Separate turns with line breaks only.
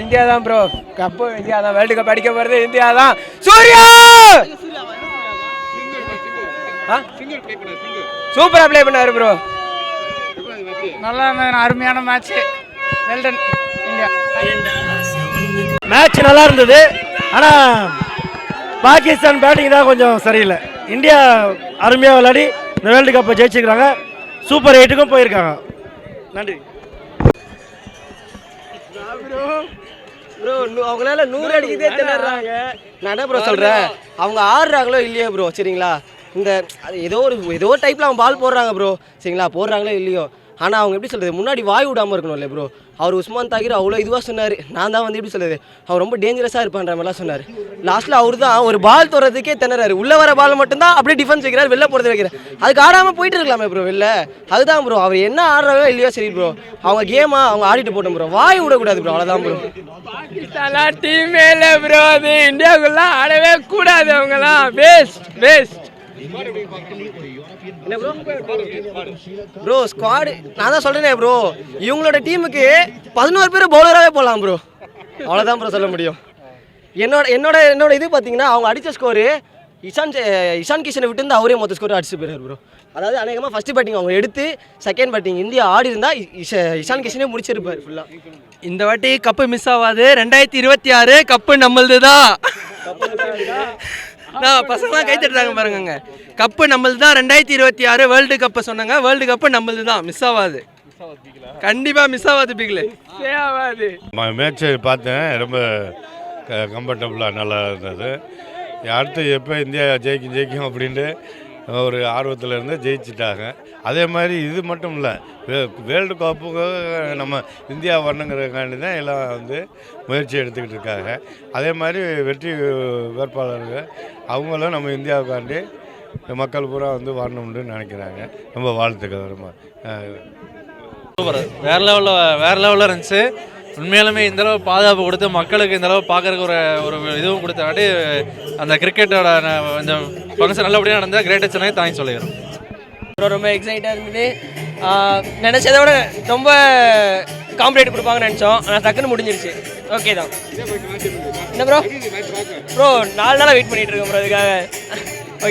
India தான் bro, cup India தான், world cup அடிக்க போகிறது இந்தியா தான். சூர்யா சூப்பராக ப்ளே பண்ணாரு ப்ரோ,
நல்லா இருந்தது, அருமையான மேட்ச். Well done India.
மேட்ச் நல்லா இருந்தது, ஆனால் பாகிஸ்தான் பேட்டிங் தான் கொஞ்சம் சரியில்லை. இந்தியா அருமையாக விளையாடி இந்த வேர்ல்டு கப்பை ஜெயிச்சிருக்கிறாங்க, சூப்பர் 8க்கும் போயிருக்காங்க. நன்றி
ப்ரோ. அவங்களால 100 அடிக்கதே திணறாங்க. நான் என்ன ப்ரோ சொல்கிறேன், அவங்க ஆடுறாங்களோ இல்லையோ ப்ரோ, சரிங்களா, இந்த ஏதோ ஒரு டைப்பில் அவங்க பால் போடுறாங்க ப்ரோ, சரிங்களா, போடுறாங்களோ இல்லையோ, ஆனால் அவங்க எப்படி சொல்கிறது, முன்னாடி வாய் விடாமல் இருக்கணும் இல்லை ப்ரோ. அவர் உஸ்மான் தாகிர் அவ்வளோ இதுவாக சொன்னார், நான் தான் வந்து எப்படி சொல்கிறது, அவர் ரொம்ப டேஞ்சரஸாக இருப்பான்ற மாதிரிலாம் சொன்னார். லாஸ்ட்டில் அவர் தான் ஒரு பால் தோறதுக்கே திணறாரு. உள்ளே வர பால் மட்டும்தான் அப்படியே டிஃபென்ஸ் வைக்கிறார், வெளில போகிறது வைக்கிறார். அதுக்கு ஆடாமல் போயிட்டு இருக்கலாமே ப்ரோ வெளில. அதுதான் ப்ரோ, அவர் என்ன ஆடுறாரோ இல்லையோ சரி ப்ரோ, அவங்க கேமா அவங்க ஆடிட்டு போட்டோம் ப்ரோ, வாய் விடக்கூடாது ப்ரோ, அவ்வளோதான் ப்ரோ.
பாகிஸ்தான் டீமே இல்லை ப்ரோ, அது இந்தியாவுக்குலாம் ஆடவே கூடாது, அவங்கலாம் வேஸ்ட்.
என்ன ப்ரோ ப்ரோ ஸ்குவாடு நான் தான் சொல்கிறேனே ப்ரோ, இவங்களோட டீமுக்கு 11 பேர் பவுலராகவே போகலாம் ப்ரோ, அவ்வளோதான் ப்ரோ சொல்ல முடியும். என்னோட இது பார்த்தீங்கன்னா, அவங்க அடித்த ஸ்கோரு இஷான் கிஷனை விட்டு இருந்து அவரே மொத்த ஸ்கோர் அடிச்சு போயிறாரு ப்ரோ. அதாவது அநேகமாக ஃபஸ்ட்டு பேட்டிங் அவங்க எடுத்து செகண்ட் பேட்டிங் இந்தியா ஆடி இருந்தால் இஷான் கிஷனே முடிச்சிருப்பார் ஃபுல்லாக.
இந்த வாட்டி கப்பு மிஸ் ஆகாது, 2026 கப்பு நம்மளது தான். நான் பசங்களாம் கை தட்டுறாங்க பாருங்க, கப்பு நம்மளது தான். 2026 வேர்ல்டு கப்பை சொன்னாங்க, வேர்ல்டு கப்பு நம்மளது தான், மிஸ் ஆகாது, கண்டிப்பாக மிஸ் ஆகாது. பிகில் ஆகாது.
மேட்சை பார்த்தேன், ரொம்ப கம்ஃபர்டபுளாக நல்லா இருந்தது. அடுத்து எப்போ இந்தியா ஜெயிக்கும் அப்படின்ட்டு ஒரு ஆர்வத்தில் இருந்து ஜெயிச்சிட்டாங்க. அதே மாதிரி இது மட்டும் இல்லை, வேர்ல்டு கப்புக்கு நம்ம இந்தியா வரணுங்கிறதுக்காண்டி தான் எல்லாம் வந்து முயற்சி எடுத்துக்கிட்டு இருக்காங்க. அதே மாதிரி வெற்றி வேட்பாளர்கள் அவங்களும் நம்ம இந்தியாவுக்காண்டி மக்கள் பூரா வந்து வரணும்னு நினைக்கிறாங்க. ரொம்ப வாழ்த்துக்கள். ரொம்ப
சூப்பர், வேறு லெவலில் இருந்துச்சு. உண்மையாலுமே இந்தளவு பாதுகாப்பு கொடுத்து மக்களுக்கு இந்தளவு பார்க்குறதுக்கு ஒரு இதுவும் கொடுத்தாட்டி அந்த கிரிக்கெட்டோட இந்த ஃபங்க்ஷன் நல்லபடியாக நடந்தால் கிரேட்டர் சென்னை தாங்கி சொல்லிடுறோம்.
ரொம்ப எக்ஸைட்டாக இருந்தது, நினச்சதை விட ரொம்ப காம்படேட் கொடுப்பாங்கன்னு நினச்சோம், ஆனால் டக்குன்னு முடிஞ்சிருச்சு. ஓகே தான். என்ன ப்ரோ 4 நாளாக வெயிட் பண்ணிகிட்டு இருக்கேன் ப்ரோ இதுக்காக.